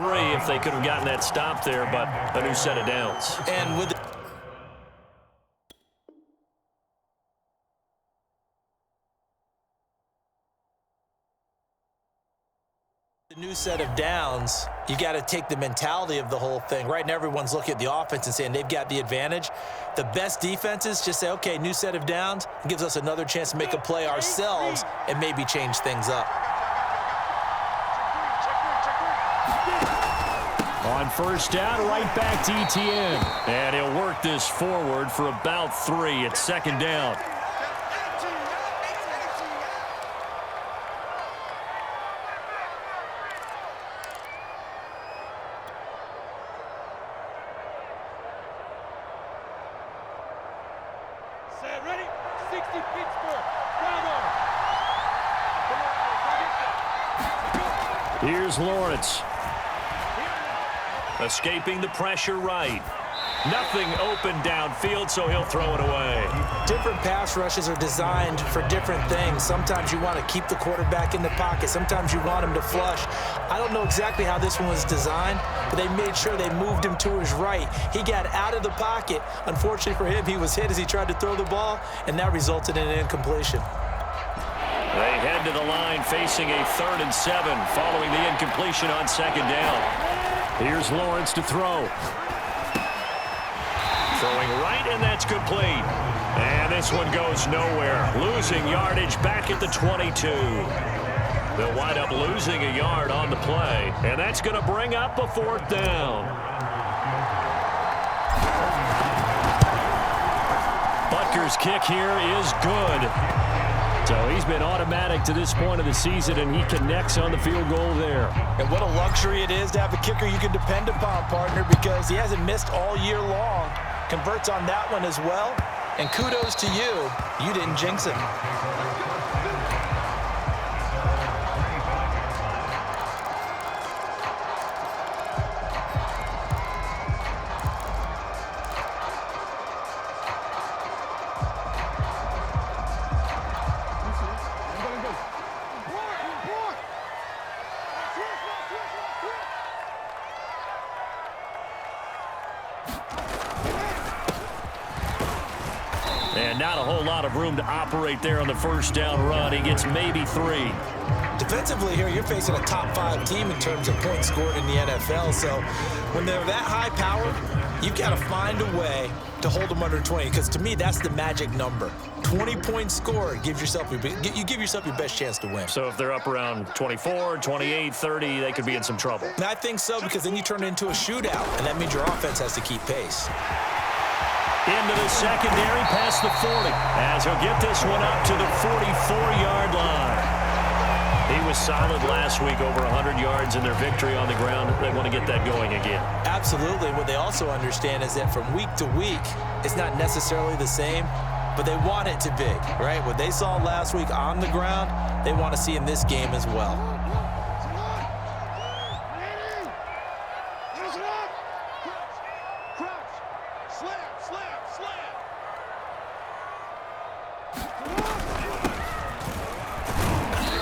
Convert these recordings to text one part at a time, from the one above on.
If they could have gotten that stop there, but a new set of downs. And with the new set of downs, you got to take the mentality of the whole thing. Right now, everyone's looking at the offense and saying they've got the advantage. The best defenses just say, okay, new set of downs. It gives us another chance to make a play ourselves and maybe change things up. On first down, right back to ETN. And he'll work this forward for about 3 at second down. Set, ready? 60 Pittsburgh. Bravo. Here's Lawrence. Escaping the pressure right. Nothing open downfield, so he'll throw it away. Different pass rushes are designed for different things. Sometimes you want to keep the quarterback in the pocket. Sometimes you want him to flush. I don't know exactly how this one was designed, but they made sure they moved him to his right. He got out of the pocket. Unfortunately for him, he was hit as he tried to throw the ball, and that resulted in an incompletion. They head to the line facing a 3rd and 7 following the incompletion on second down. Here's Lawrence to throw. Throwing right, and that's complete. And this one goes nowhere. Losing yardage back at the 22. They'll wind up losing a yard on the play, and that's going to bring up a 4th down. Butker's kick here is good. So he's been automatic to this point of the season, and he connects on the field goal there. And what a luxury it is to have a kicker you can depend upon, partner, because he hasn't missed all year long. Converts on that one as well. And kudos to you. You didn't jinx it. And not a whole lot of room to operate there on the first down run. He gets maybe 3. Defensively here, you're facing a top 5 team in terms of points scored in the NFL. So when they're that high powered, you've got to find a way to hold them under 20. Because to me, that's the magic number. 20 points scored, you give yourself your best chance to win. So if they're up around 24, 28, 30, they could be in some trouble. And I think so, because then you turn it into a shootout, and that means your offense has to keep pace. Into the secondary, past the 40, as he'll get this one up to the 44-yard line. He was solid last week, over 100 yards in their victory on the ground. They want to get that going again. Absolutely. What they also understand is that from week to week, it's not necessarily the same, but they want it to be, right? What they saw last week on the ground, they want to see in this game as well.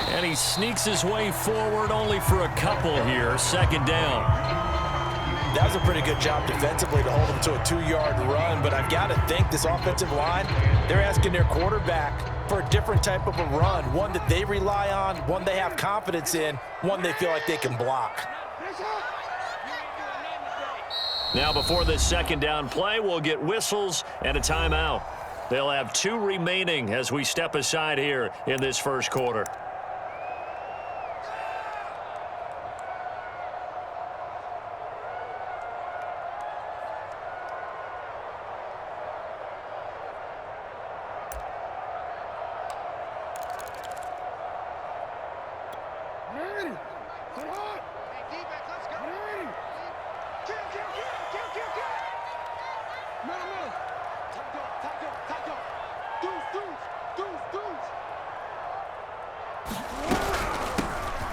And he sneaks his way forward only for a couple here. Second down. That was a pretty good job defensively to hold him to a 2-yard run, but I've got to think this offensive line, they're asking their quarterback for a different type of a run, one that they rely on, one they have confidence in, one they feel like they can block. Now before this second down play, we'll get whistles and a timeout. They'll have 2 remaining as we step aside here in this first quarter.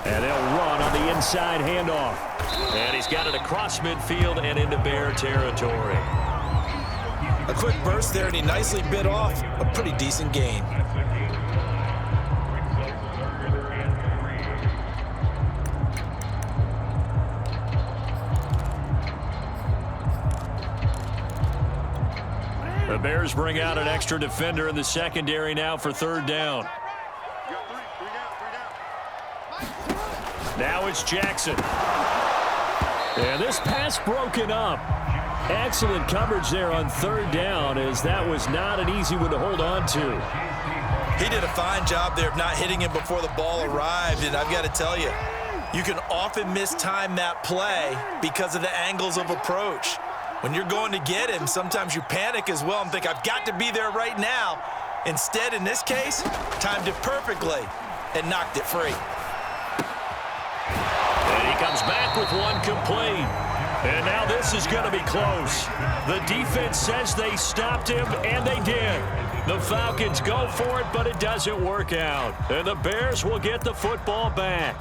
And they'll run on the inside handoff. And he's got it across midfield and into Bear territory. A quick burst there, and he nicely bit off a pretty decent gain. The Bears bring out an extra defender in the secondary now for third down. Now it's Jackson. And this pass broken up. Excellent coverage there on third down, as that was not an easy one to hold on to. He did a fine job there of not hitting him before the ball arrived, and I've got to tell you, you can often mistime that play because of the angles of approach. When you're going to get him, sometimes you panic as well and think, I've got to be there right now. Instead, in this case, timed it perfectly and knocked it free. And he comes back with one complete. And now this is going to be close. The defense says they stopped him, and they did. The Falcons go for it, but it doesn't work out. And the Bears will get the football back.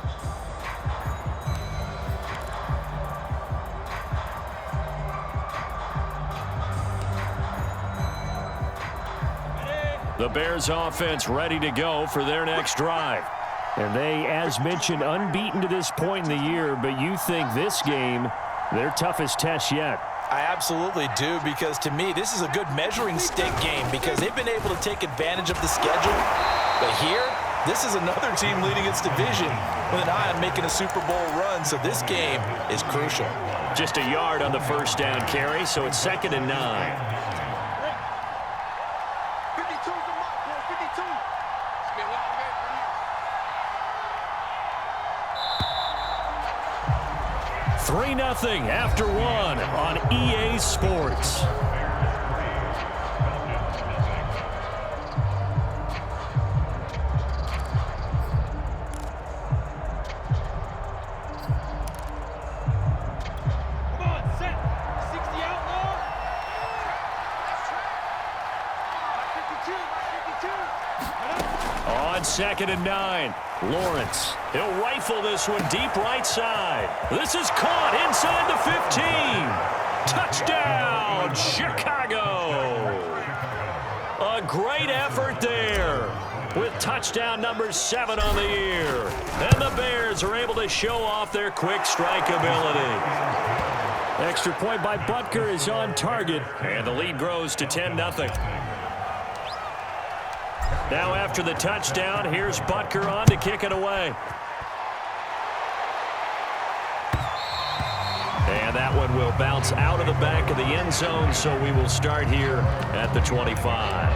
The Bears offense ready to go for their next drive. And they, as mentioned, unbeaten to this point in the year, but you think this game, their toughest test yet. I absolutely do, because to me, this is a good measuring stick game because they've been able to take advantage of the schedule. But here, this is another team leading its division with an eye on making a Super Bowl run, so this game is crucial. Just a yard on the first down carry, so it's 2nd and 9. Three 3-0 after one on EA Sports. Come on, set. 60 out now. 52. On 2nd and 9. Lawrence, he'll rifle this one deep right side. This is caught inside the 15. Touchdown, Chicago. A great effort there with touchdown number 7 on the year. And the Bears are able to show off their quick strike ability. Extra point by Butker is on target, and the lead grows to 10-0. Now after the touchdown, here's Butker on to kick it away. And that one will bounce out of the back of the end zone, so we will start here at the 25.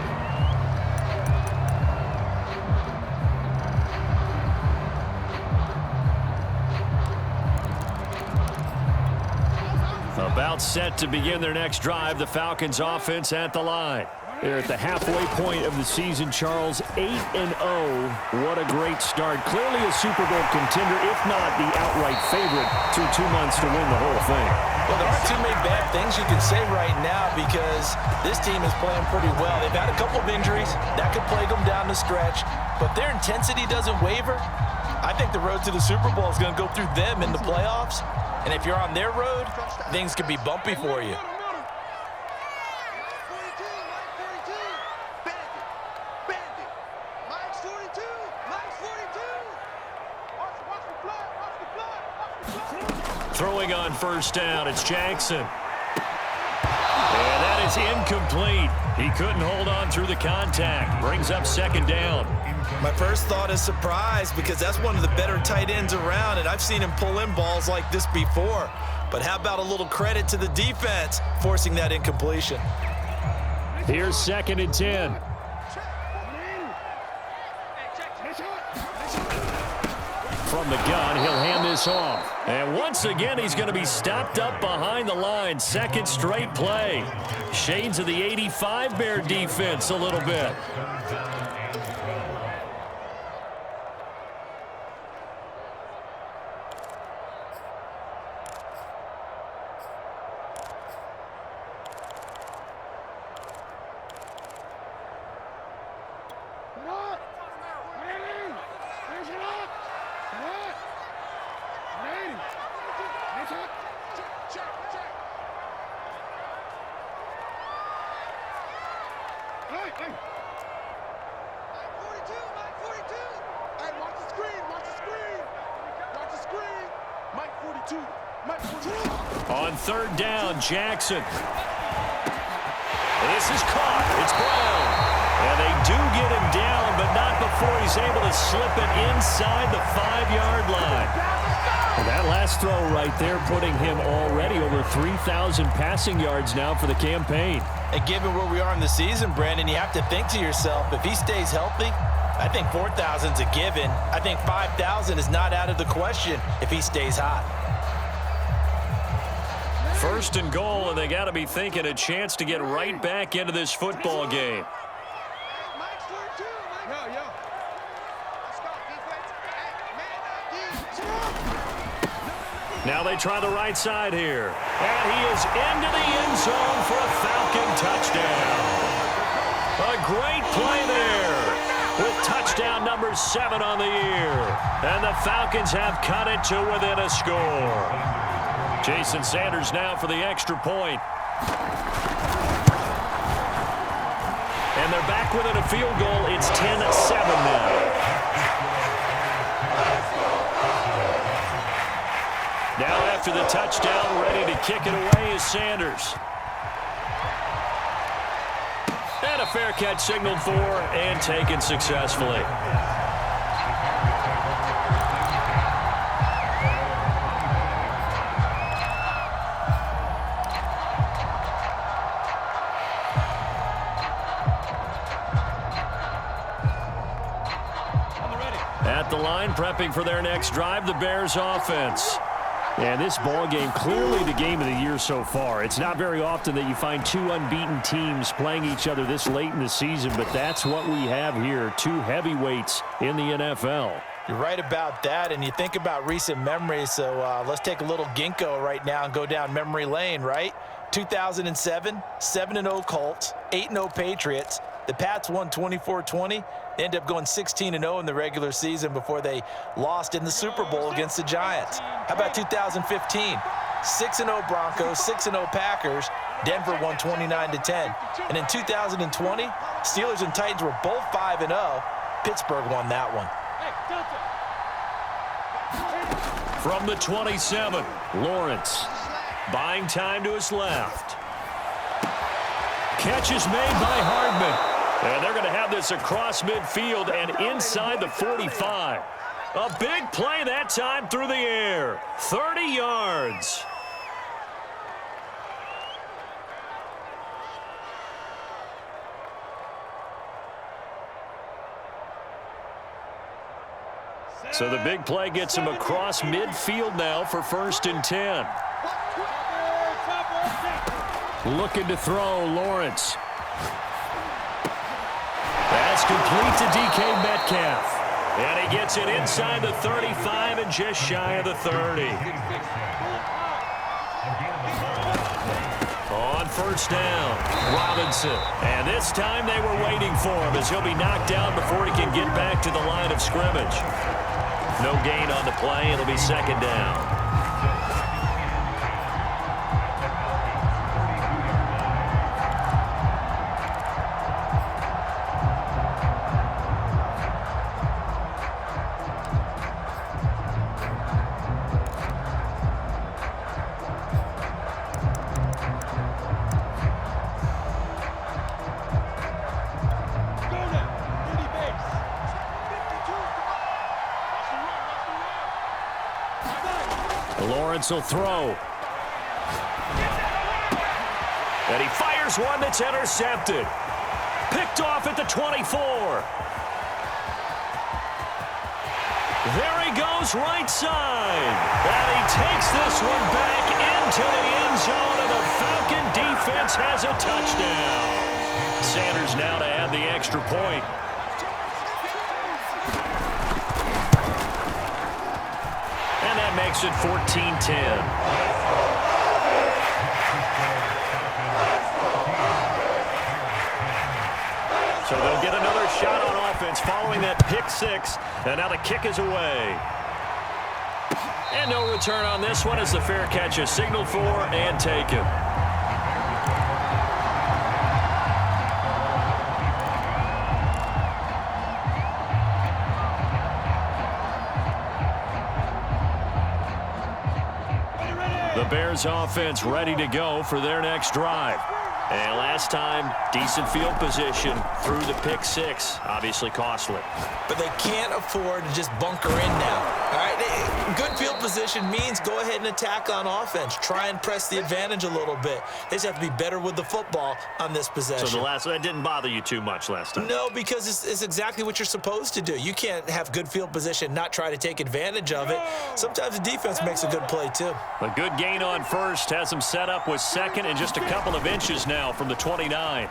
About set to begin their next drive, the Falcons offense at the line. They're at the halfway point of the season, Charles, 8-0. What a great start. Clearly a Super Bowl contender, if not the outright favorite, through 2 months to win the whole thing. Well, there aren't too many bad things you can say right now because this team is playing pretty well. They've had a couple of injuries. That could plague them down the stretch, but their intensity doesn't waver. I think the road to the Super Bowl is going to go through them in the playoffs, and if you're on their road, things can be bumpy for you. Throwing on first down, it's Jackson. And that is incomplete. He couldn't hold on through the contact. Brings up 2nd down. My first thought is surprise because that's one of the better tight ends around, and I've seen him pull in balls like this before. But how about a little credit to the defense forcing that incompletion? Here's 2nd and 10. From the gun, he'll hand this off. And once again, he's going to be stopped up behind the line. 2nd straight play. Shades of the 85 Bear defense a little bit. On 3rd down, Jackson. This is caught. It's Brown. And they do get him down, but not before he's able to slip it inside the 5-yard line. And that last throw right there putting him already over 3,000 passing yards now for the campaign. And given where we are in the season, Brandon, you have to think to yourself, if he stays healthy, I think 4,000 is a given. I think 5,000 is not out of the question if he stays hot. First and goal, and they got to be thinking a chance to get right back into this football game. Now they try the right side here. And he is into the end zone for a Falcon touchdown. A great play there with touchdown number 7 on the year. And the Falcons have cut it to within a score. Jason Sanders now for the extra point. And they're back within a field goal. It's 10-7 now. Now after the touchdown, ready to kick it away is Sanders. And a fair catch signaled for and taken successfully. At the line, prepping for their next drive, the Bears offense. And this ball game, clearly the game of the year so far. It's not very often that you find two unbeaten teams playing each other this late in the season, but that's what we have here, two heavyweights in the NFL. You're right about that, and you think about recent memories, so let's take a little ginkgo right now and go down memory lane, right? 2007, 7-0 Colts, 8-0 Patriots. The Pats won 24-20. They ended up going 16-0 in the regular season before they lost in the Super Bowl against the Giants. How about 2015? 6-0 Broncos, 6-0 Packers. Denver won 29-10. And in 2020, Steelers and Titans were both 5-0. Pittsburgh won that one. From the 27, Lawrence buying time to his left. Catch is made by Hardman. And they're going to have this across midfield and inside the 45. A big play that time through the air. 30 yards. So the big play gets him across midfield now for 1st and 10. Looking to throw, Lawrence. That's complete to DK Metcalf. And he gets it inside the 35 and just shy of the 30. On 1st down, Robinson. And this time they were waiting for him as he'll be knocked down before he can get back to the line of scrimmage. No gain on the play. It'll be 2nd down. Lawrence will throw. And he fires one that's intercepted. Picked off at the 24. There he goes right side. And he takes this one back into the end zone, and the Falcon defense has a touchdown. Sanders now to add the extra point. And that makes it 14-10. So they'll get another shot on offense following that pick six. And now the kick is away. And no return on this one as the fair catch is signaled for and taken. The Bears offense ready to go for their next drive. And last time, decent field position through the pick six. Obviously costly. But they can't afford to just bunker in now. All right, good field position means go ahead and attack on offense. Try and press the advantage a little bit. They just have to be better with the football on this possession. So that didn't bother you too much last time? No, because it's exactly what you're supposed to do. You can't have good field position, not try to take advantage of it. Sometimes the defense makes a good play, too. A good gain on first has him set up with second and just a couple of inches now from the 29.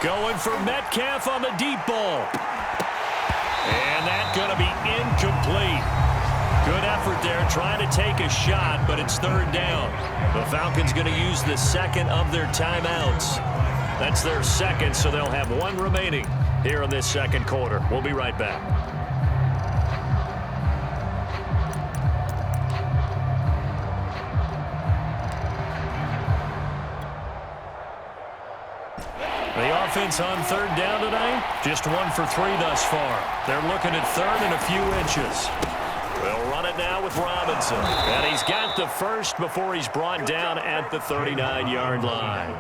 Going for Metcalf on the deep ball. And that's going to be incomplete. Good effort there trying to take a shot, but it's third down. The Falcons going to use the second of their timeouts. That's their second, so they'll have one remaining here in this second quarter. We'll be right back. The offense on third down tonight, just 1 for 3 thus far. They're looking at third and a few inches. They'll run it now with Robinson. And he's got the first before he's brought down at the 39-yard line.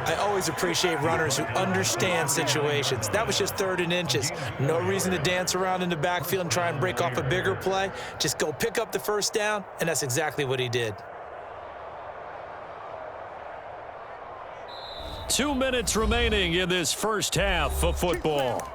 I always appreciate runners who understand situations. That was just third and inches. No reason to dance around in the backfield and try and break off a bigger play. Just go pick up the first down, and that's exactly what he did. 2 minutes remaining in this first half of football.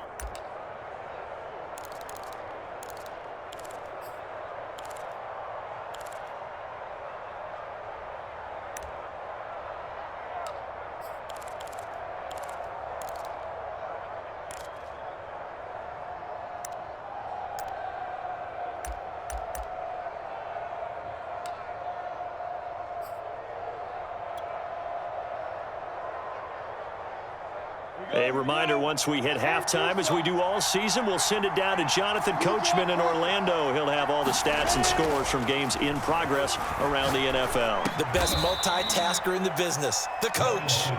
A reminder, once we hit halftime, as we do all season, we'll send it down to Jonathan Coachman in Orlando. He'll have all the stats and scores from games in progress around the NFL. The best multitasker in the business, the coach.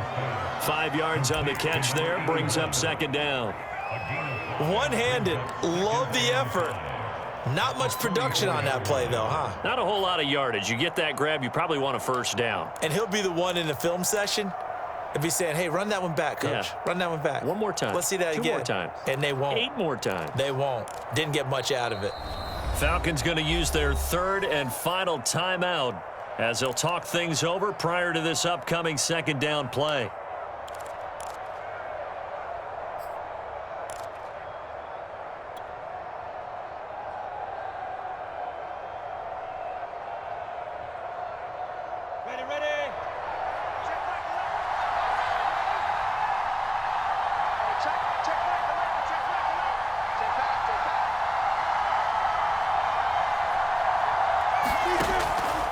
5 yards on the catch there, brings up second down. One-handed, love the effort. Not much production on that play, though, huh? Not a whole lot of yardage. You get that grab, you probably want a first down. And he'll be the one in the film session and be saying, hey, run that one back, coach. Yeah. Run that one back. One more time. Let's see that again. 2 more times. And they won't. 8 more times. They won't. Didn't get much out of it. Falcons going to use their third and final timeout as they'll talk things over prior to this upcoming second down play.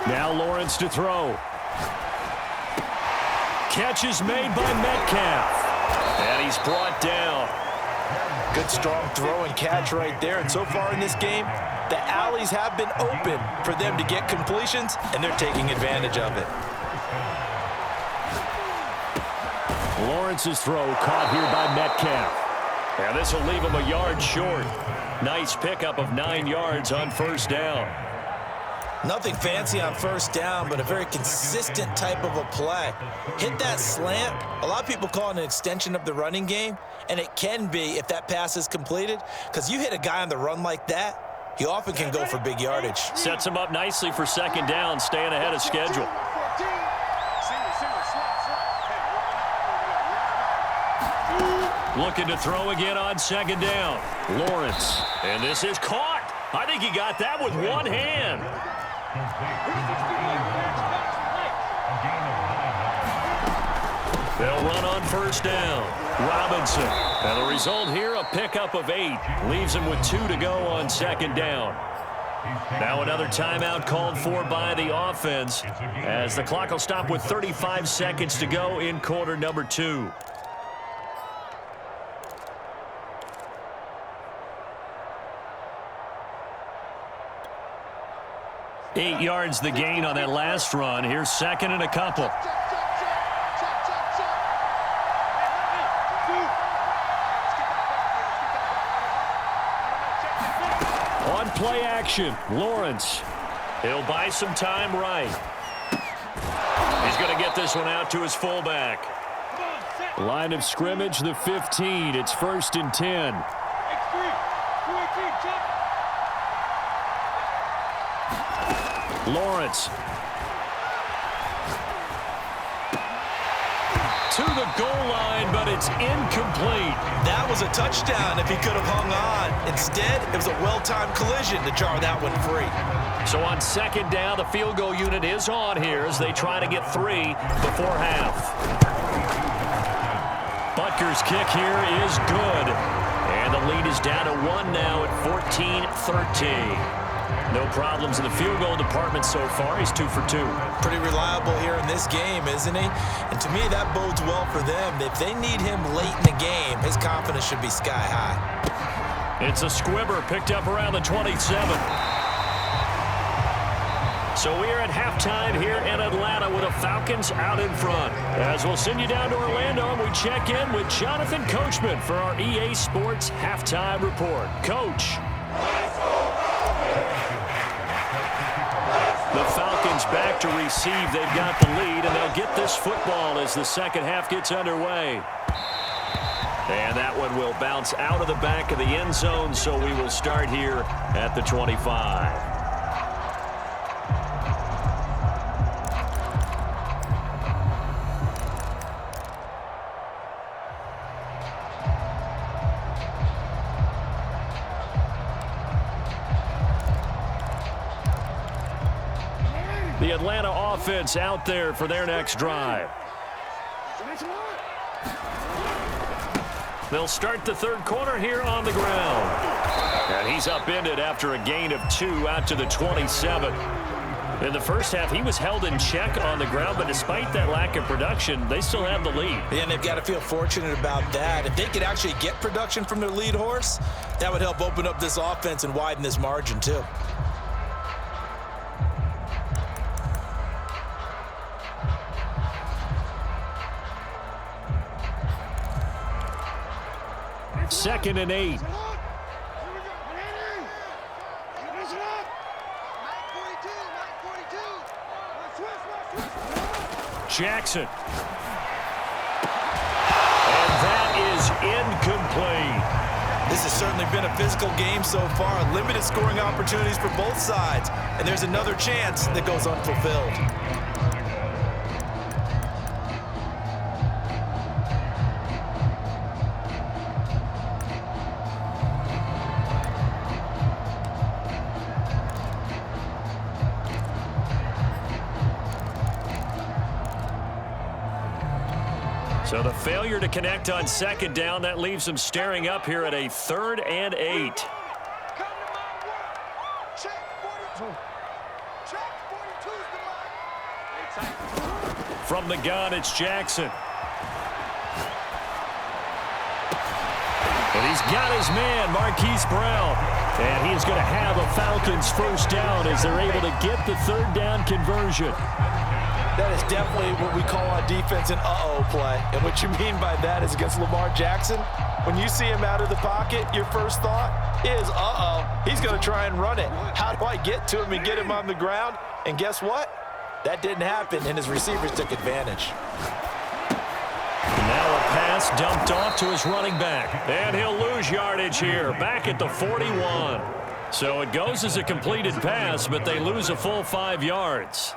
Now Lawrence to throw. Catch is made by Metcalf. And he's brought down. Good strong throw and catch right there. And so far in this game, the alleys have been open for them to get completions, and they're taking advantage of it. Lawrence's throw caught here by Metcalf. And this will leave him a yard short. Nice pickup of 9 yards on first down. Nothing fancy on first down, but a very consistent type of a play. Hit that slant. A lot of people call it an extension of the running game, and it can be if that pass is completed, because you hit a guy on the run like that, he often can go for big yardage. Sets him up nicely for second down, staying ahead of schedule. Looking to throw again on second down. Lawrence. And this is caught. I think he got that with one hand. They'll run on first down. Robinson. And the result here, a pickup of 8. Leaves him with 2 to go on second down. Now another timeout called for by the offense as the clock will stop with 35 seconds to go in quarter number 2. Eight yards the gain on that last run. Here's second and a couple. On play action, Lawrence. He'll buy some time right. He's going to get get this one out to his fullback. Line of scrimmage, the 15. It's 1st and 10. Lawrence. To the goal line, but it's incomplete. That was a touchdown if he could have hung on. Instead, it was a well-timed collision to jar that one free. So on 2nd down, the field goal unit is on here as they try to get 3 before half. Butker's kick here is good. And the lead is down to 1 now at 14-13. No problems in the field goal department so far. He's 2 for 2. Pretty reliable here in this game, isn't he? And to me, that bodes well for them. If they need him late in the game, his confidence should be sky high. It's a squibber picked up around the 27. So we are at halftime here in Atlanta with the Falcons out in front. As we'll send you down to Orlando, and we check in with Jonathan Coachman for our EA Sports Halftime Report. Coach. The Falcons back to receive. They've got the lead, and they'll get this football as the second half gets underway. And that one will bounce out of the back of the end zone, so we will start here at the 25. The Atlanta offense out there for their next drive. They'll start the third quarter here on the ground. And he's upended after a gain of 2 out to the 27. In the first half, he was held in check on the ground, but despite that lack of production, they still have the lead. And they've got to feel fortunate about that. If they could actually get production from their lead horse, that would help open up this offense and widen this margin too. Second and 8. Jackson. And that is incomplete. This has certainly been a physical game so far. Limited scoring opportunities for both sides. And there's another chance that goes unfulfilled. So the failure to connect on 2nd down, that leaves them staring up here at a 3rd and 8. From the gun, it's Jackson. And he's got his man, Marquise Brown. And he's going to have a Falcons first down as they're able to get the 3rd down conversion. That is definitely what we call on defense an uh-oh play. And what you mean by that is against Lamar Jackson, when you see him out of the pocket, your first thought is, uh-oh, he's going to try and run it. How do I get to him and get him on the ground? And guess what? That didn't happen, and his receivers took advantage. Now a pass dumped off to his running back. And he'll lose yardage here, back at the 41. So it goes as a completed pass, but they lose a full 5 yards.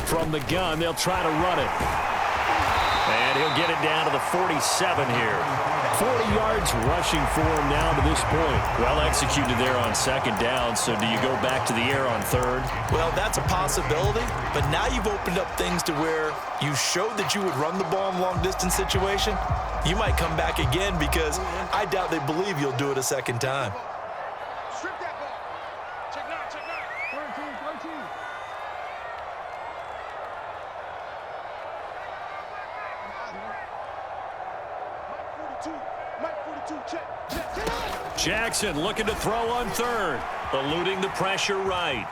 From the gun, they'll try to run it. And he'll get it down to the 47 here. 40 yards rushing for him now to this point. Well executed there on 2nd down, so do you go back to the air on 3rd? Well, that's a possibility, but now you've opened up things to where you showed that you would run the ball in long-distance situation. You might come back again because I doubt they believe you'll do it a 2nd time. Jackson looking to throw on 3rd, eluding the pressure right.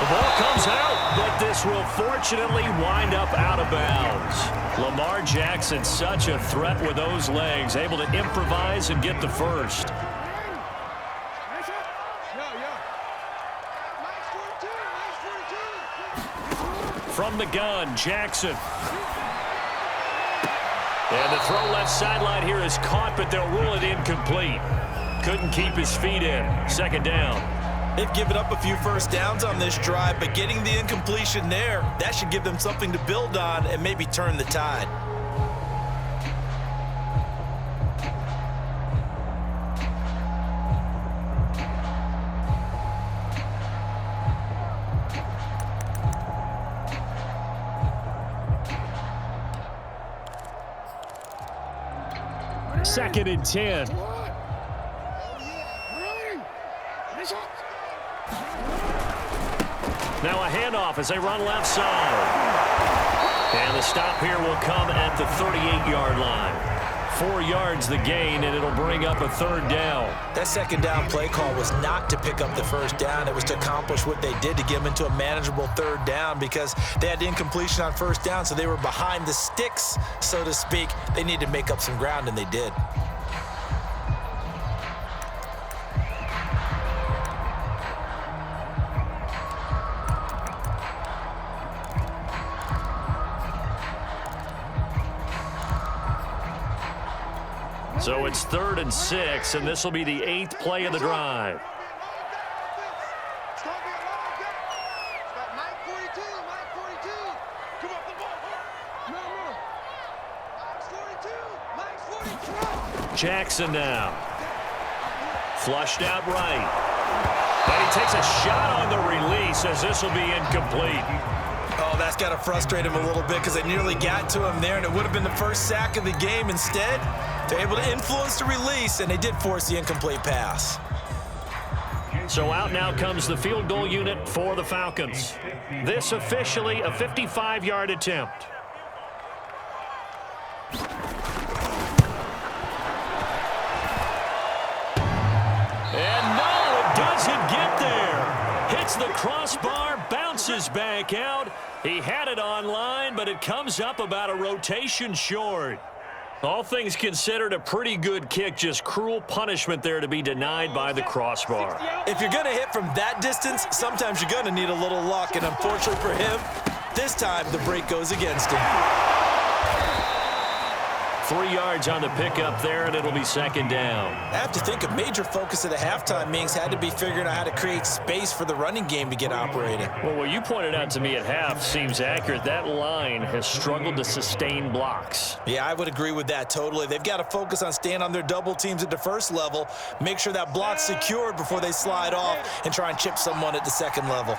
The ball comes out, but this will fortunately wind up out of bounds. Lamar Jackson, such a threat with those legs, able to improvise and get the first. From the gun, Jackson. And the throw left sideline here is caught, but they'll rule it incomplete. Couldn't keep his feet in. Second down. They've given up a few first downs on this drive, but getting the incompletion there, that should give them something to build on and maybe turn the tide. Second and 10. Now a handoff as they run left side. And the stop here will come at the 38-yard line. 4 yards the gain, and it'll bring up a third down. That second down play call was not to pick up the first down. It was to accomplish what they did to get them into a manageable third down because they had incompletion on first down, so they were behind the sticks, so to speak. They needed to make up some ground, and they did. So it's 3rd and 6, and this will be the 8th play of the drive. Jackson now. Flushed out right. And he takes a shot on the release as this will be incomplete. Oh, that's got to frustrate him a little bit because they nearly got to him there, and it would have been the first sack of the game. Instead, they're able to influence the release, and they did force the incomplete pass. So out now comes the field goal unit for the Falcons. This officially a 55-yard attempt. And no, it doesn't get there. Hits the crossbar, bounces back out. He had it online, but it comes up about a rotation short. All things considered, a pretty good kick, just cruel punishment there to be denied by the crossbar. If you're going to hit from that distance, sometimes you're going to need a little luck, and unfortunately for him, this time the break goes against him. 3 yards on the pickup there, and it'll be second down. I have to think a major focus of the halftime meetings had to be figuring out how to create space for the running game to get operating. Well, what you pointed out to me at half seems accurate. That line has struggled to sustain blocks. Yeah, I would agree with that totally. They've got to focus on staying on their double teams at the first level, make sure that block's secured before they slide off and try and chip someone at the second level.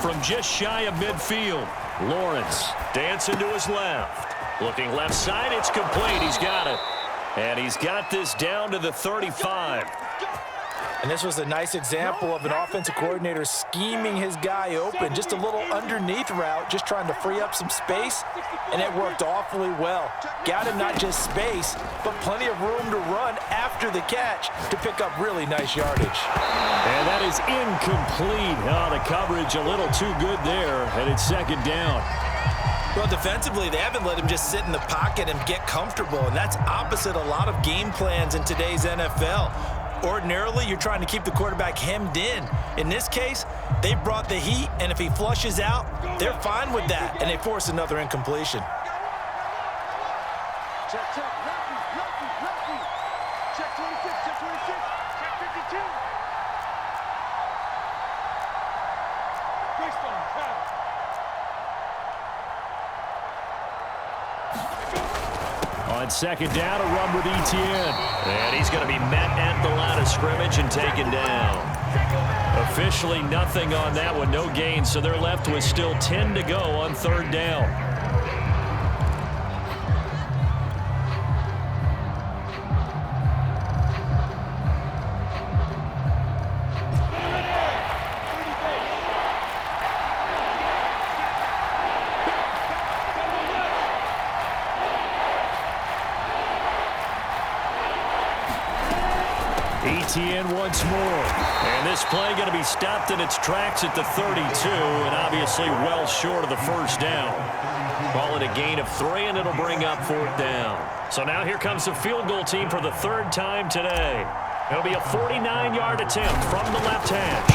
From just shy of midfield, Lawrence dancing to his left. Looking left side, it's complete. He's got it. And he's got this down to the 35. And this was a nice example of an offensive coordinator scheming his guy open. Just a little underneath route, just trying to free up some space, and it worked awfully well. Got him not just space, but plenty of room to run after the catch to pick up really nice yardage. And that is incomplete. Oh, the coverage a little too good there, and it's second down. Well, defensively, they haven't let him just sit in the pocket and get comfortable, and that's opposite a lot of game plans in today's NFL. Ordinarily, you're trying to keep the quarterback hemmed in. In this case, they brought the heat, and if he flushes out, they're fine with that, and they force another incompletion. Check, check, Rocky. Check 26, check 52. Greystone, travel. On second down, a run with Etienne. And he's going to be met at the line of scrimmage and taken down. Officially nothing on that one, no gain, so they're left with still 10 to go on third down. ETN once more. And this play going to be stopped in its tracks at the 32, and obviously well short of the first down. Call it a gain of 3, and it'll bring up 4th down. So now here comes the field goal team for the 3rd time today. It'll be a 49-yard attempt from the left hash.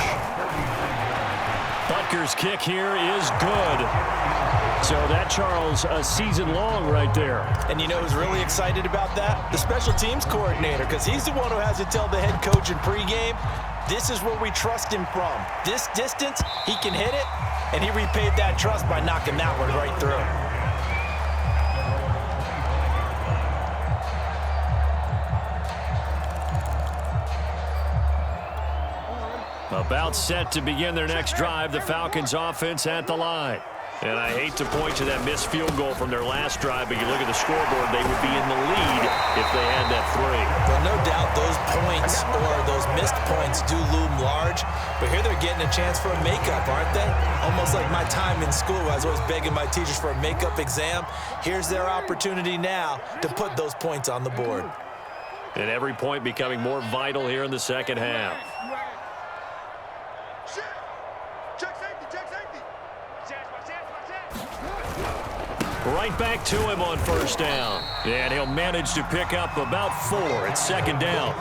Butker's kick here is good. So that, Charles, a season long right there. And you know who's really excited about that? The special teams coordinator, because he's the one who has to tell the head coach in pregame, this is where we trust him from. This distance, he can hit it, and he repaid that trust by knocking that one right through. About set to begin their next drive, the Falcons offense at the line. And I hate to point to that missed field goal from their last drive, but you look at the scoreboard, they would be in the lead if they had that 3. Well, no doubt those points or those missed points do loom large, but here they're getting a chance for a makeup, aren't they? Almost like my time in school, I was always begging my teachers for a makeup exam. Here's their opportunity now to put those points on the board. And every point becoming more vital here in the second half. Right back to him on 1st down. And he'll manage to pick up about 4. It's 2nd down.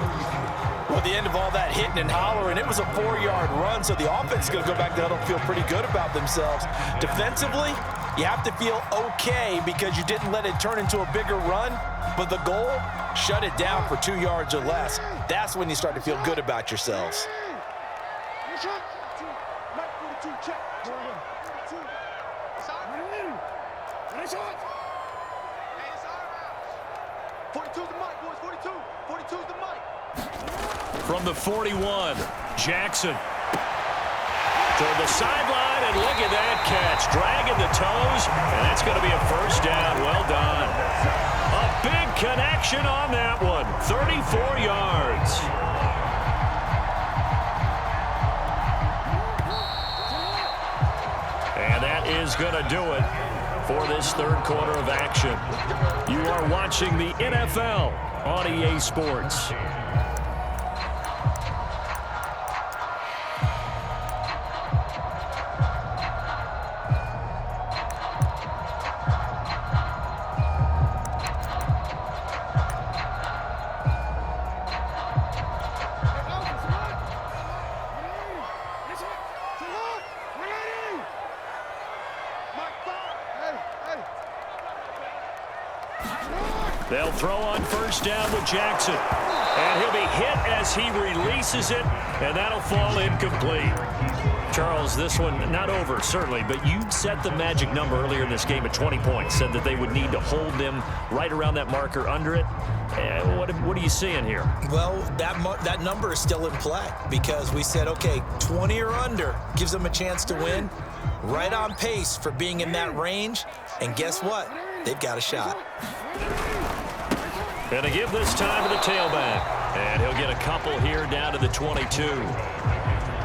Well, at the end of all that hitting and hollering, it was a 4-yard run, so the offense is going to go back to huddle and feel pretty good about themselves. Defensively, you have to feel okay because you didn't let it turn into a bigger run, but the goal, shut it down for 2 yards or less. That's when you start to feel good about yourselves. From the 41, Jackson toward the sideline, and look at that catch, dragging the toes, and that's going to be a 1st down. Well done. A big connection on that one, 34 yards. And that is going to do it for this 3rd quarter of action. You are watching the NFL on EA Sports. They'll throw on 1st down with Jackson. And he'll be hit as he releases it, and that'll fall incomplete. Charles, this one not over, certainly, but you set the magic number earlier in this game at 20 points, said that they would need to hold them right around that marker under it. What are you seeing here? Well, that number is still in play because we said, okay, 20 or under gives them a chance to win. Right on pace for being in that range, and guess what? They've got a shot. Going to give this time to the tailback. And he'll get a couple here down to the 22.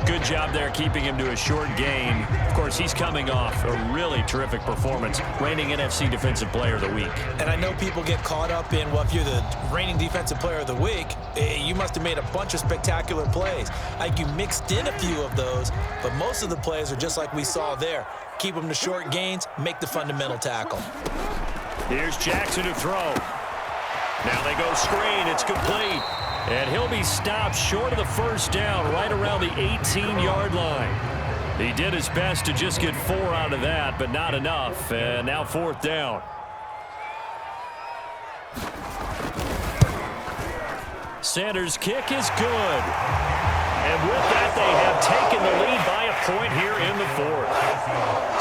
Good job there keeping him to a short gain. Of course, he's coming off a really terrific performance, reigning NFC Defensive Player of the Week. And I know people get caught up in, well, if you're the reigning Defensive Player of the Week, you must have made a bunch of spectacular plays. Like you mixed in a few of those, but most of the plays are just like we saw there. Keep them to short gains, make the fundamental tackle. Here's Jackson to throw. Now they go screen. It's complete. And he'll be stopped short of the 1st down right around the 18-yard line. He did his best to just get 4 out of that, but not enough. And now 4th down. Sanders' kick is good. And with that, they have taken the lead by a point here in the 4th.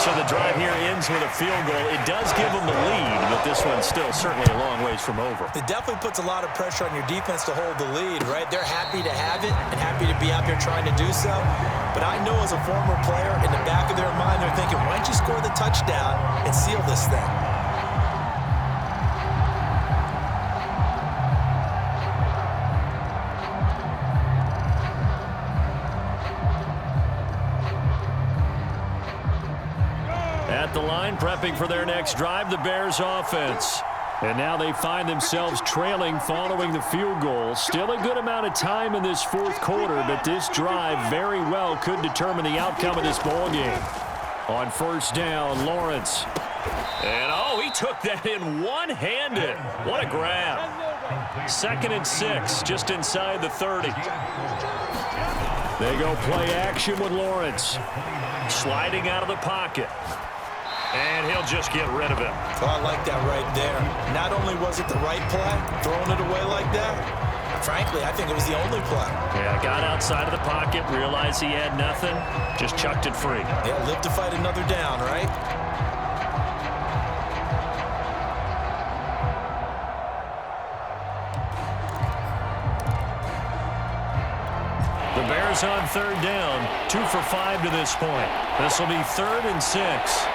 So the drive here ends with a field goal. It does give them the lead, but this one's still certainly a long ways from over. It definitely puts a lot of pressure on your defense to hold the lead, right? They're happy to have it and happy to be out there trying to do so. But I know as a former player, in the back of their mind, they're thinking, why don't you score the touchdown and seal this thing? At the line, prepping for their next drive, the Bears offense. And now they find themselves trailing following the field goal. Still a good amount of time in this fourth quarter, but this drive very well could determine the outcome of this ball game. On first down, Lawrence. And, oh, he took that in one-handed. What a grab. 2nd and 6, just inside the 30. They go play action with Lawrence. Sliding out of the pocket. And he'll just get rid of it. Oh, I like that right there. Not only was it the right play, throwing it away like that, frankly, I think it was the only play. Yeah, got outside of the pocket, realized he had nothing, just chucked it free. Yeah, live to fight another down, right? The Bears on third down, 2 for 5 to this point. This will be 3rd and 6.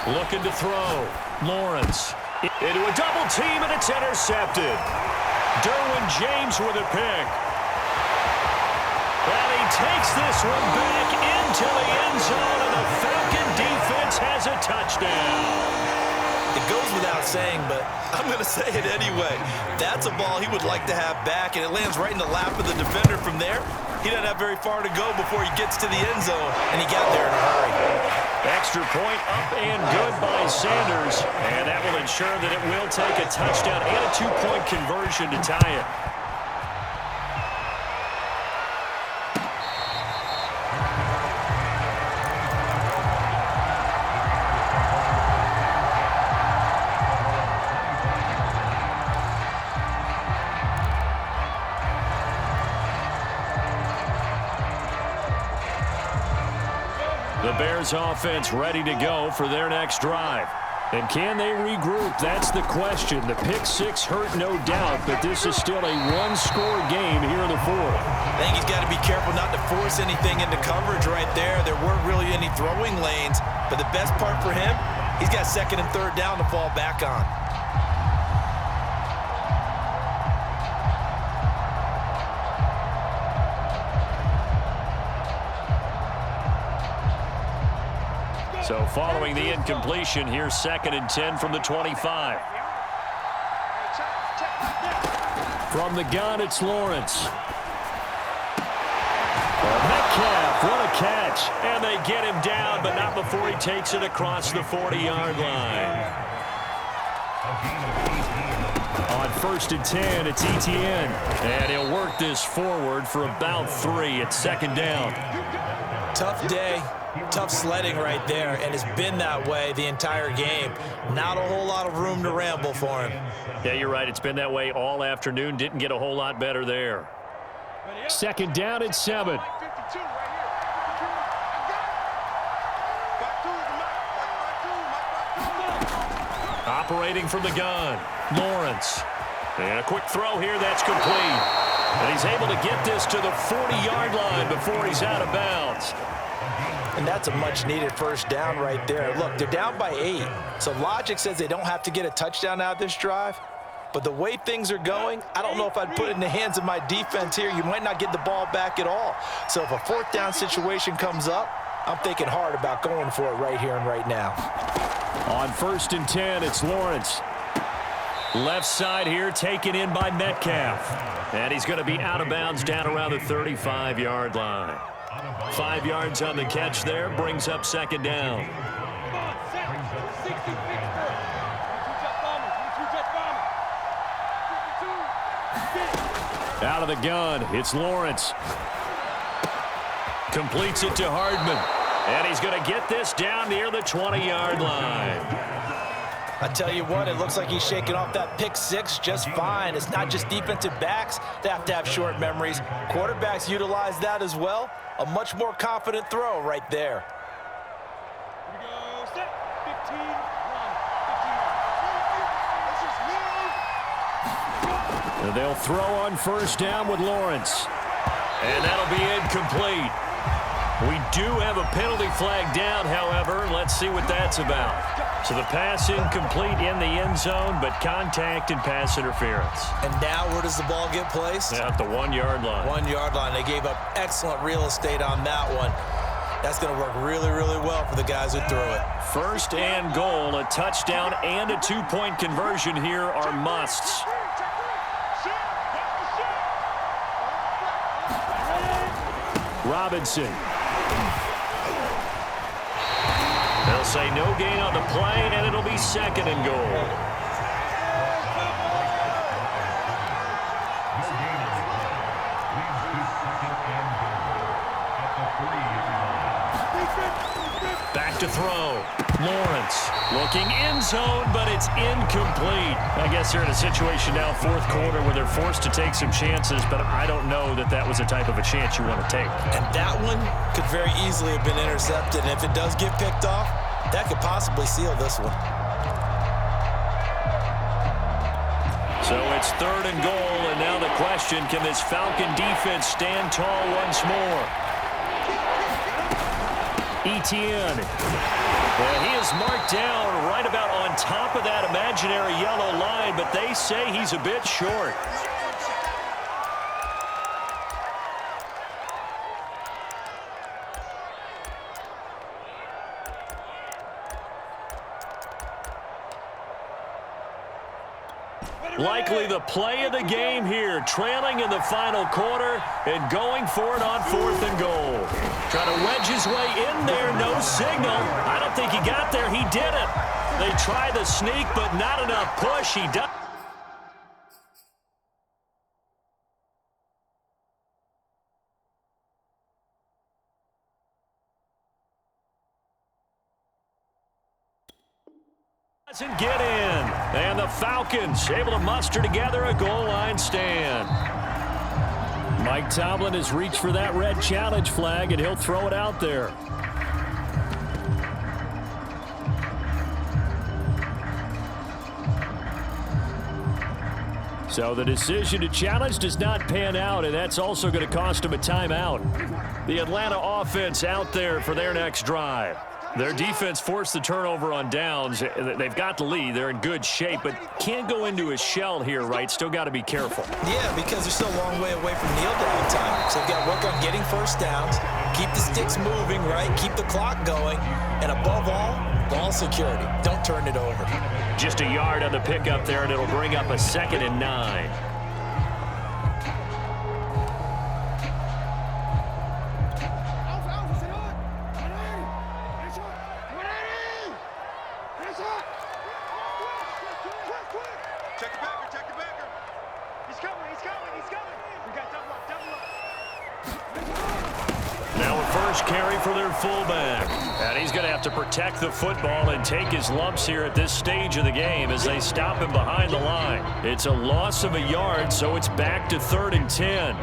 Looking to throw. Lawrence into a double team, and it's intercepted. Derwin James with a pick. And he takes this one back into the end zone, and the Falcon defense has a touchdown. It goes without saying, but I'm going to say it anyway. That's a ball he would like to have back, and it lands right in the lap of the defender from there. He doesn't have very far to go before he gets to the end zone, and he got there in a hurry. Extra point up and good by Sanders, and that will ensure that it will take a touchdown and a 2-point conversion to tie it. The Bears offense ready to go for their next drive. And can they regroup? That's the question. The pick six hurt, no doubt, but this is still a one-score game here in the fourth. I think he's got to be careful not to force anything into coverage right there. There weren't really any throwing lanes, but the best part for him, he's got 2nd and 3rd down to fall back on. So following the incompletion, here's 2nd and 10 from the 25. From the gun, it's Lawrence. Metcalf, what a catch. And they get him down, but not before he takes it across the 40-yard line. On 1st and 10, it's Etienne. And he'll work this forward for about 3. It's 2nd down. Tough day. Tough sledding right there, and it's been that way the entire game. Not a whole lot of room to ramble for him. Yeah, you're right. It's been that way all afternoon. Didn't get a whole lot better there. 2nd down and 7. Operating from the gun, Lawrence. And a quick throw here, that's complete. And he's able to get this to the 40-yard line before he's out of bounds. And that's a much-needed first down right there. Look, they're down by 8, so logic says they don't have to get a touchdown out of this drive. But the way things are going, I don't know if I'd put it in the hands of my defense here. You might not get the ball back at all. So if a 4th down situation comes up, I'm thinking hard about going for it right here and right now. On 1st and 10, it's Lawrence. Left side here, taken in by Metcalf. And he's going to be out of bounds down around the 35-yard line. 5 yards on the catch there, brings up 2nd down. Out of the gun, it's Lawrence. Completes it to Hardman. And he's going to get this down near the 20-yard line. I tell you what, it looks like he's shaking off that pick 6 just fine. It's not just defensive backs that have to have short memories. Quarterbacks utilize that as well. A much more confident throw right there. Here we go. Set. 15, 1. And they'll throw on 1st down with Lawrence. And that'll be incomplete. We do have a penalty flag down, however. Let's see what that's about. So the pass incomplete in the end zone, but contact and pass interference. And now where does the ball get placed? At the 1-yard line. 1-yard line. They gave up excellent real estate on that one. That's going to work really, really well for the guys who threw it. First and goal, a touchdown and a two-point conversion here are musts. Robinson. They'll say no gain on the play, and it'll be second and goal. Back to throw. Lawrence looking end zone, but it's incomplete. I guess they're in a situation now, fourth quarter, where they're forced to take some chances, but I don't know that that was the type of a chance you want to take. And that one could very easily have been intercepted. And if it does get picked off, that could possibly seal this one. So it's third and goal, and now the question, can this Falcon defense stand tall once more? Etienne. Well, he is marked down right about on top of that imaginary yellow line, but they say he's a bit short. Likely the play of the game here, trailing in the final quarter and going for it on fourth and goal. Trying to wedge his way in there, no signal. I don't think he got there. He didn't. They try the sneak, but not enough push. He does. Doesn't get in, and the Falcons able to muster together a goal line stand. Mike Tomlin has reached for that red challenge flag, and he'll throw it out there. So the decision to challenge does not pan out, and that's also going to cost him a timeout. The Atlanta offense out there for their next drive. Their defense forced the turnover on downs. They've got the lead. They're in good shape, but can't go into a shell here, right? Still got to be careful. Yeah, because they're still a long way away from kneel down time. So they've got to work on getting first downs, keep the sticks moving, right? Keep the clock going, and above all, ball security. Don't turn it over. Just a yard on the pickup there, and it'll bring up a 2nd and 9. Carry for their fullback. And he's going to have to protect the football and take his lumps here at this stage of the game as they stop him behind the line. It's a loss of a yard, so it's back to 3rd and 10.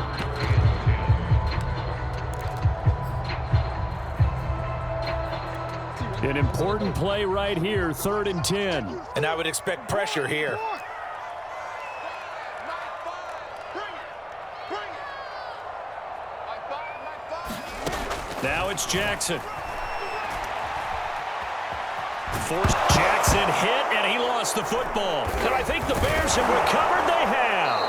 An important play right here, 3rd and 10. And I would expect pressure here. Now it's Jackson. Forced Jackson hit, and he lost the football. And I think the Bears have recovered. They have.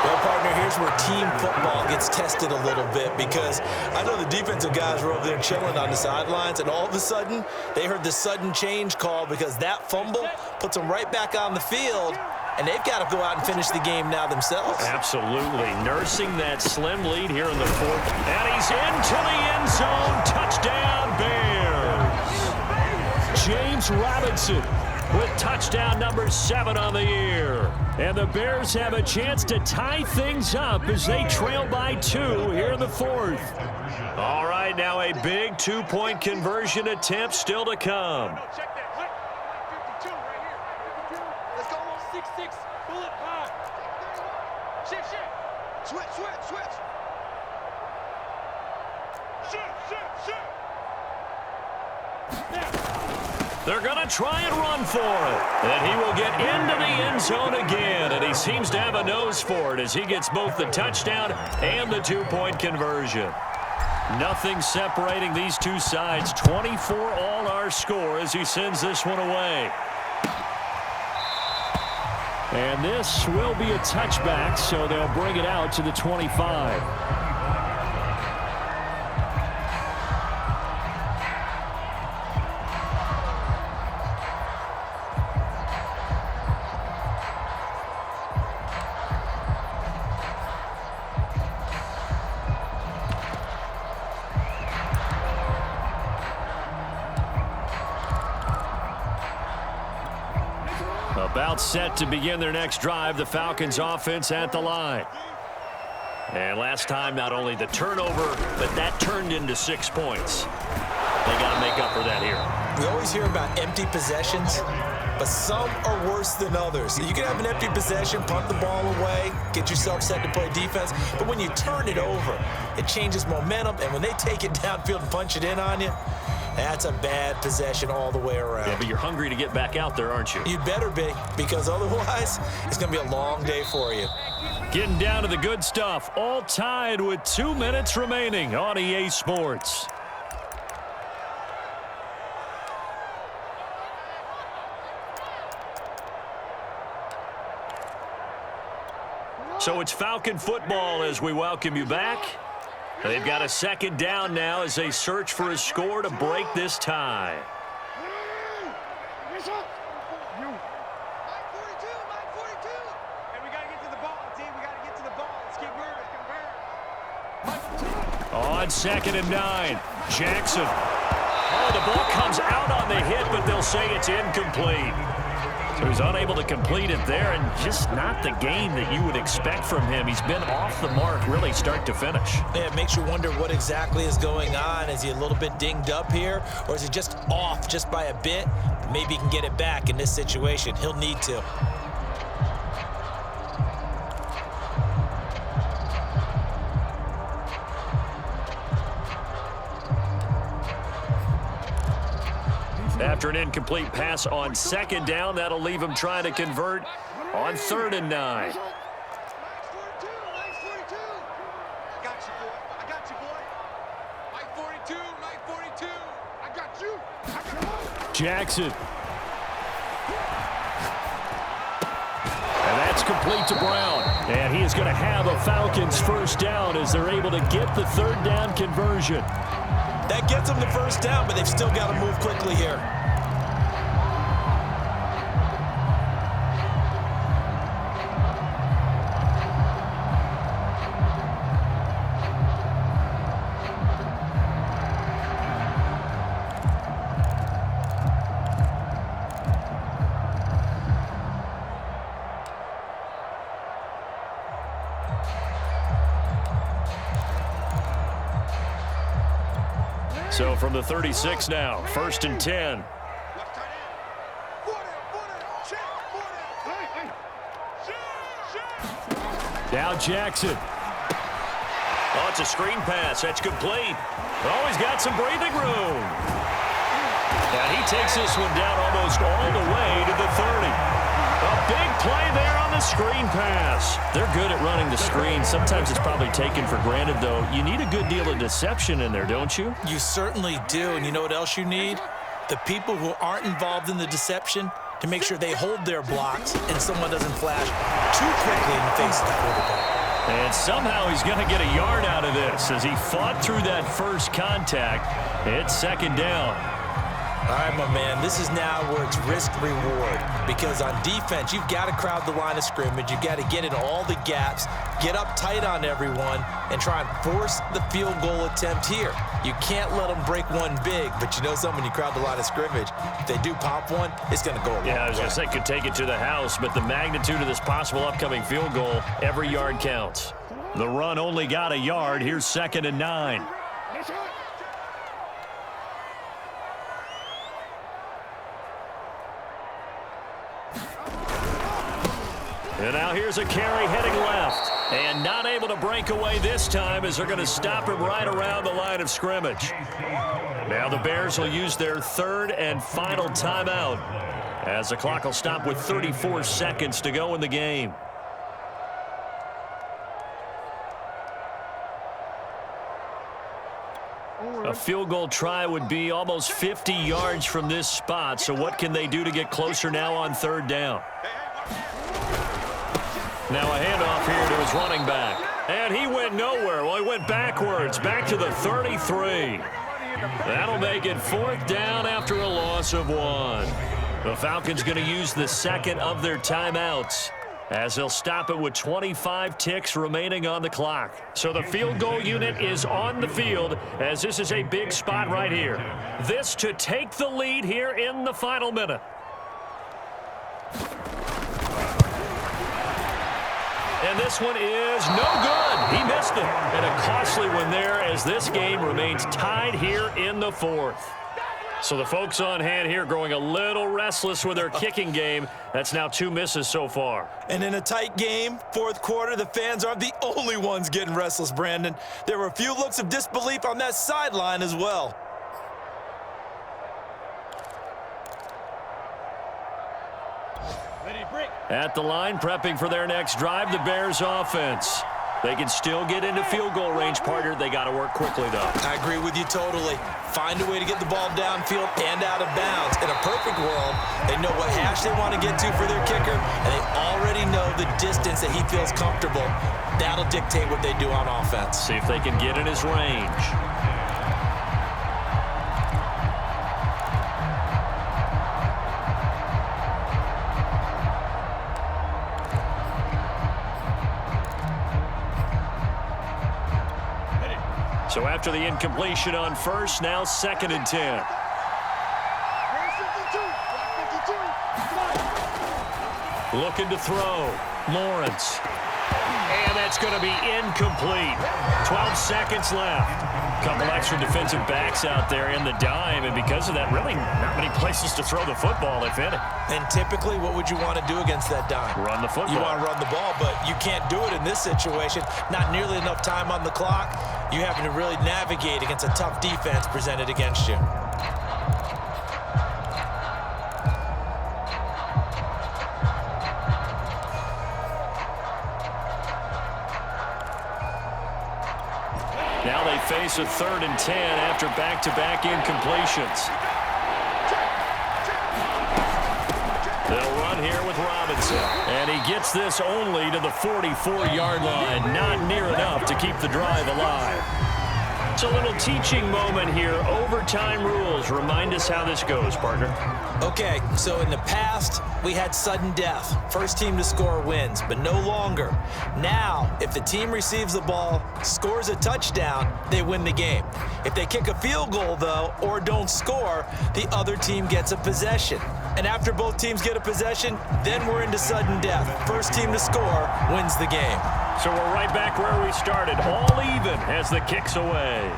Well, partner, here's where team football gets tested a little bit, because I know the defensive guys were over there chilling on the sidelines, and all of a sudden, they heard the sudden change call because that fumble puts them right back on the field. And they've got to go out and finish the game now themselves. Absolutely. Nursing that slim lead here in the fourth. And he's into the end zone. Touchdown, Bears. James Robinson with touchdown number 7 on the year. And the Bears have a chance to tie things up as they trail by 2 here in the fourth. All right, now a big 2-point conversion attempt still to come. They're going to try and run for it. And he will get into the end zone again. And he seems to have a nose for it as he gets both the touchdown and the 2-point conversion. Nothing separating these two sides. 24 all our score as he sends this one away. And this will be a touchback, so they'll bring it out to the 25. About set to begin their next drive, the Falcons offense at the line. And last time, not only the turnover, but that turned into 6 points. They got to make up for that here. We always hear about empty possessions, but some are worse than others. You can have an empty possession, punt the ball away, get yourself set to play defense, but when you turn it over, it changes momentum, and when they take it downfield and punch it in on you, that's a bad possession all the way around. Yeah, but you're hungry to get back out there, aren't you? You better be, because otherwise, it's going to be a long day for you. Getting down to the good stuff, all tied with 2 minutes remaining on EA Sports. So it's Falcon football as we welcome you back. They've got a second down now as they search for a score to break this tie. On 2nd and 9, Jackson. Oh, the ball comes out on the hit, but they'll say it's incomplete. So he's unable to complete it there, and just not the game that you would expect from him. He's been off the mark really start to finish. Yeah, it makes you wonder what exactly is going on. Is he a little bit dinged up here, or is he just off just by a bit? Maybe he can get it back in this situation. He'll need to. After an incomplete pass on 2nd down, that'll leave him trying to convert on 3rd and 9. Jackson. And that's complete to Brown. And he is going to have a Falcons first down as they're able to get the 3rd down conversion. That gets them the first down, but they've still got to move quickly here. So from the 36 now, 1st and 10. Now Jackson. Oh, it's a screen pass. That's complete. Oh, he's got some breathing room. And he takes this one down almost all the way to the 30. A big play there on the screen pass. They're good at running the screen. Sometimes it's probably taken for granted, though. You need a good deal of deception in there, don't you? You certainly do. And you know what else you need? The people who aren't involved in the deception to make sure they hold their blocks and someone doesn't flash too quickly in the face of the quarterback. And somehow he's going to get a yard out of this as he fought through that first contact. It's 2nd down. All right, my man, this is now where it's risk-reward, because on defense, you've got to crowd the line of scrimmage. You've got to get in all the gaps, get up tight on everyone, and try and force the field goal attempt here. You can't let them break one big, but you know something, when you crowd the line of scrimmage, if they do pop one, it's going to go a long way. Yeah, I was going to say, could take it to the house, but the magnitude of this possible upcoming field goal, every yard counts. The run only got a yard. Here's 2nd and 9. And now here's a carry heading left. And not able to break away this time as they're going to stop him right around the line of scrimmage. Now the Bears will use their 3rd and final timeout as the clock will stop with 34 seconds to go in the game. A field goal try would be almost 50 yards from this spot. So what can they do to get closer now on 3rd down? Now a handoff here to his running back. And he went nowhere. Well, he went backwards, back to the 33. That'll make it 4th down after a loss of 1. The Falcons going to use the 2nd of their timeouts as they'll stop it with 25 ticks remaining on the clock. So the field goal unit is on the field as this is a big spot right here. This to take the lead here in the final minute. And this one is no good. He missed it. And a costly one there as this game remains tied here in the fourth. So the folks on hand here growing a little restless with their kicking game. That's now 2 misses so far. And in a tight game, fourth quarter, the fans aren't the only ones getting restless, Brandon. There were a few looks of disbelief on that sideline as well. At the line, prepping for their next drive, the Bears offense. They can still get into field goal range, partner. They got to work quickly, though. I agree with you totally. Find a way to get the ball downfield and out of bounds. In a perfect world, they know what hash they want to get to for their kicker, and they already know the distance that he feels comfortable. That'll dictate what they do on offense. See if they can get in his range. So after the incompletion on first, now 2nd and 10. Looking to throw. Lawrence. And that's going to be incomplete. 12 seconds left. Couple extra defensive backs out there in the dime, and because of that, really not many places to throw the football, if any. And typically, what would you want to do against that dime? Run the football. You want to run the ball, but you can't do it in this situation. Not nearly enough time on the clock. You're having to really navigate against a tough defense presented against you. Now they face a 3rd and 10 after back-to-back incompletions. They'll run here with Robinson. And he gets this only to the 44-yard line. Not near enough to keep the drive alive. It's a little teaching moment here. Overtime rules. Remind us how this goes, partner. Okay, so in the past, we had sudden death. First team to score wins, but no longer. Now, if the team receives the ball, scores a touchdown, they win the game. If they kick a field goal, though, or don't score, the other team gets a possession. And after both teams get a possession, then we're into sudden death. First team to score wins the game. So we're right back where we started, all even as the kick's away.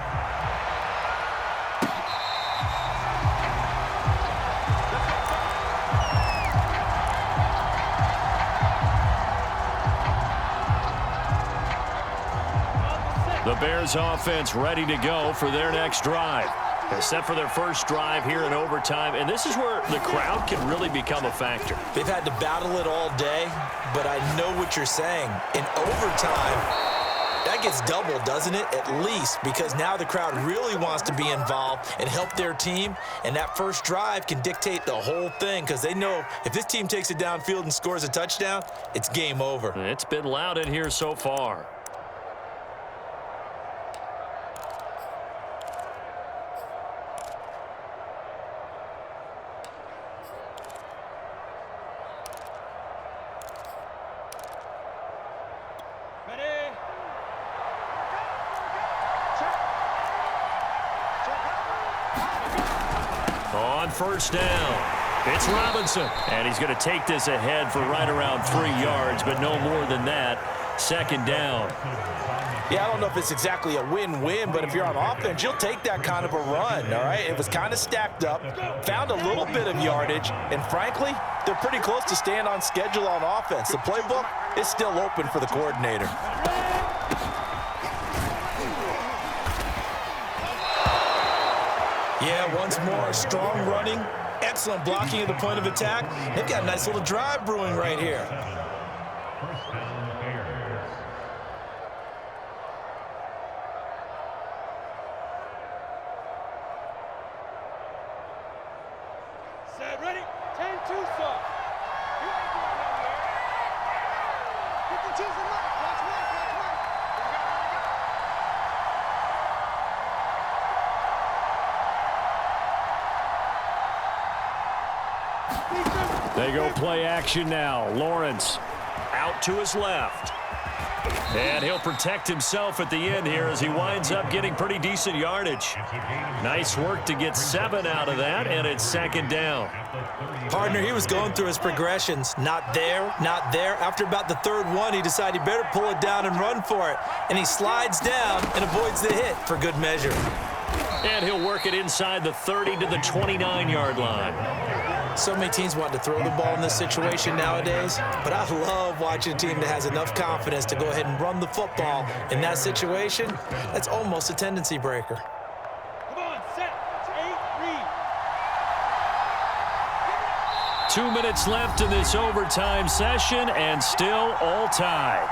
The Bears offense ready to go for their next drive. They're set for their first drive here in overtime, and this is where the crowd can really become a factor. They've had to battle it all day, but I know what you're saying. In overtime, that gets doubled, doesn't it? At least, because now the crowd really wants to be involved and help their team, and that first drive can dictate the whole thing because they know if this team takes it downfield and scores a touchdown, it's game over. It's been loud in here so far. On first down, it's Robinson. And he's going to take this ahead for right around 3 yards, but no more than that. 2nd down. Yeah, I don't know if it's exactly a win-win, but if you're on offense, you'll take that kind of a run, all right? It was kind of stacked up, found a little bit of yardage, and frankly, they're pretty close to staying on schedule on offense. The playbook is still open for the coordinator. Yeah, once more, strong running, excellent blocking at the point of attack. They've got a nice little drive brewing right here. Set, ready, 10-2, sir. You ain't going nowhere. 52's the left. Watch right, watch right. They go play action now. Lawrence out to his left. And he'll protect himself at the end here as he winds up getting pretty decent yardage. Nice work to get 7 out of that, and it's 2nd down. Partner, he was going through his progressions. Not there, not there. After about the 3rd one, he decided he better pull it down and run for it. And he slides down and avoids the hit for good measure. And he'll work it inside the 30 to the 29-yard line. So many teams want to throw the ball in this situation nowadays, but I love watching a team that has enough confidence to go ahead and run the football. In that situation, that's almost a tendency breaker. Come on, set. 8, read. 2 minutes left in this overtime session, and still all tied.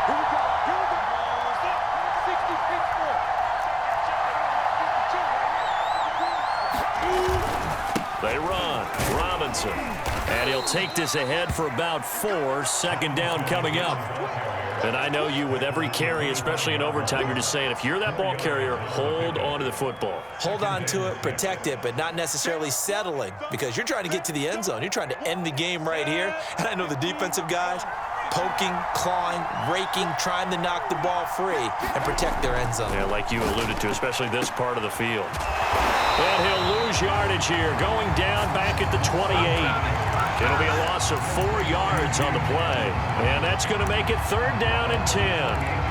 Here we go. Here we go. Set. 60, 64. They run. Robinson. And he'll take this ahead for about 4. 2nd down coming up. And I know you, with every carry, especially in overtime, you're just saying, if you're that ball carrier, hold on to the football. Hold on to it, protect it, but not necessarily settling, because you're trying to get to the end zone. You're trying to end the game right here. And I know the defensive guys, poking, clawing, raking, trying to knock the ball free and protect their end zone. Yeah, like you alluded to, especially this part of the field. And he'll lose yardage here, going down back at the 28. It'll be a loss of 4 yards on the play, and that's going to make it 3rd down and 10.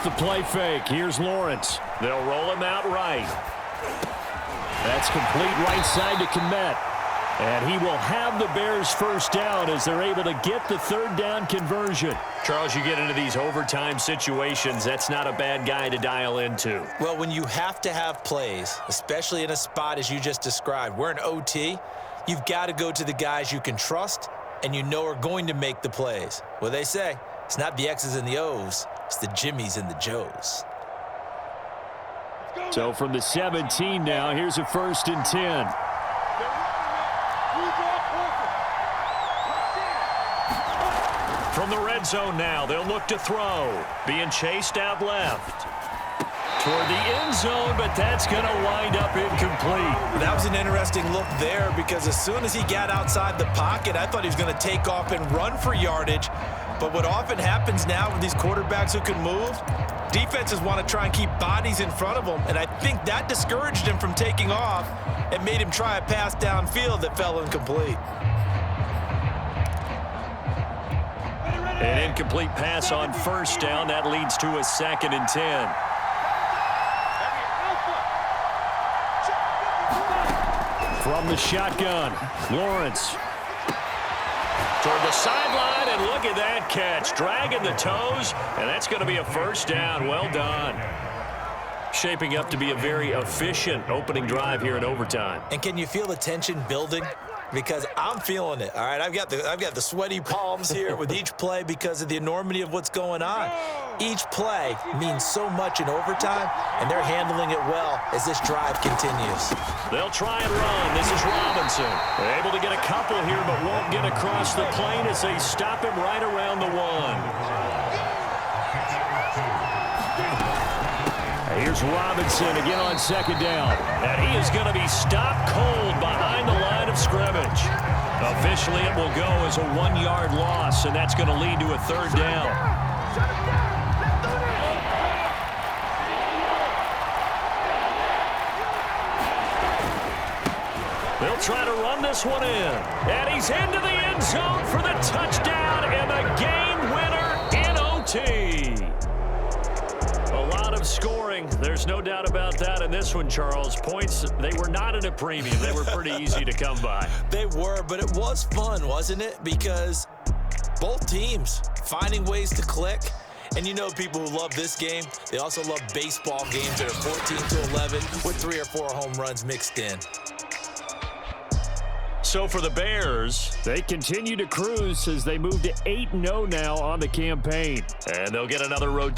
The play fake. Here's Lawrence. They'll roll him out right. That's complete right side to Kmet. And he will have the Bears 1st down as they're able to get the 3rd down conversion. Charles, you get into these overtime situations, that's not a bad guy to dial into. Well, when you have to have plays, especially in a spot as you just described, we're in OT, you've got to go to the guys you can trust and you know are going to make the plays. Well, they say, it's not the X's and the O's. It's the Jimmies and the Joes. So from the 17 now, here's a 1st and 10. From the red zone now, they'll look to throw. Being chased out left. Toward the end zone, but that's going to wind up incomplete. That was an interesting look there because as soon as he got outside the pocket, I thought he was going to take off and run for yardage. But what often happens now with these quarterbacks who can move, defenses want to try and keep bodies in front of them, and I think that discouraged him from taking off and made him try a pass downfield that fell incomplete. An incomplete pass on 1st down. That leads to a 2nd and 10. From the shotgun, Lawrence. Toward the sideline, and look at that catch. Dragging the toes, and that's going to be a 1st down. Well done. Shaping up to be a very efficient opening drive here in overtime. And can you feel the tension building? Because I'm feeling it, all right? I've got the sweaty palms here with each play because of the enormity of what's going on. Each play means so much in overtime, and they're handling it well as this drive continues. They'll try and run. This is Robinson. They're able to get a couple here, but won't get across the plane as they stop him right around the 1. Here's Robinson again on 2nd down. And he is going to be stopped cold behind the line of scrimmage. Officially, it will go as a 1-yard loss, and that's going to lead to a 3rd down. They'll try to run this one in. And he's into the end zone for the touchdown and the game winner in OT. A lot of scoring. There's no doubt about that in this one, Charles. Points, they were not at a premium. They were pretty easy to come by. They were, but it was fun, wasn't it? Because both teams finding ways to click. And you know people who love this game, they also love baseball games that are 14-11 with 3 or 4 home runs mixed in. So for the Bears, they continue to cruise as they move to 8-0 now on the campaign. And they'll get another rotation.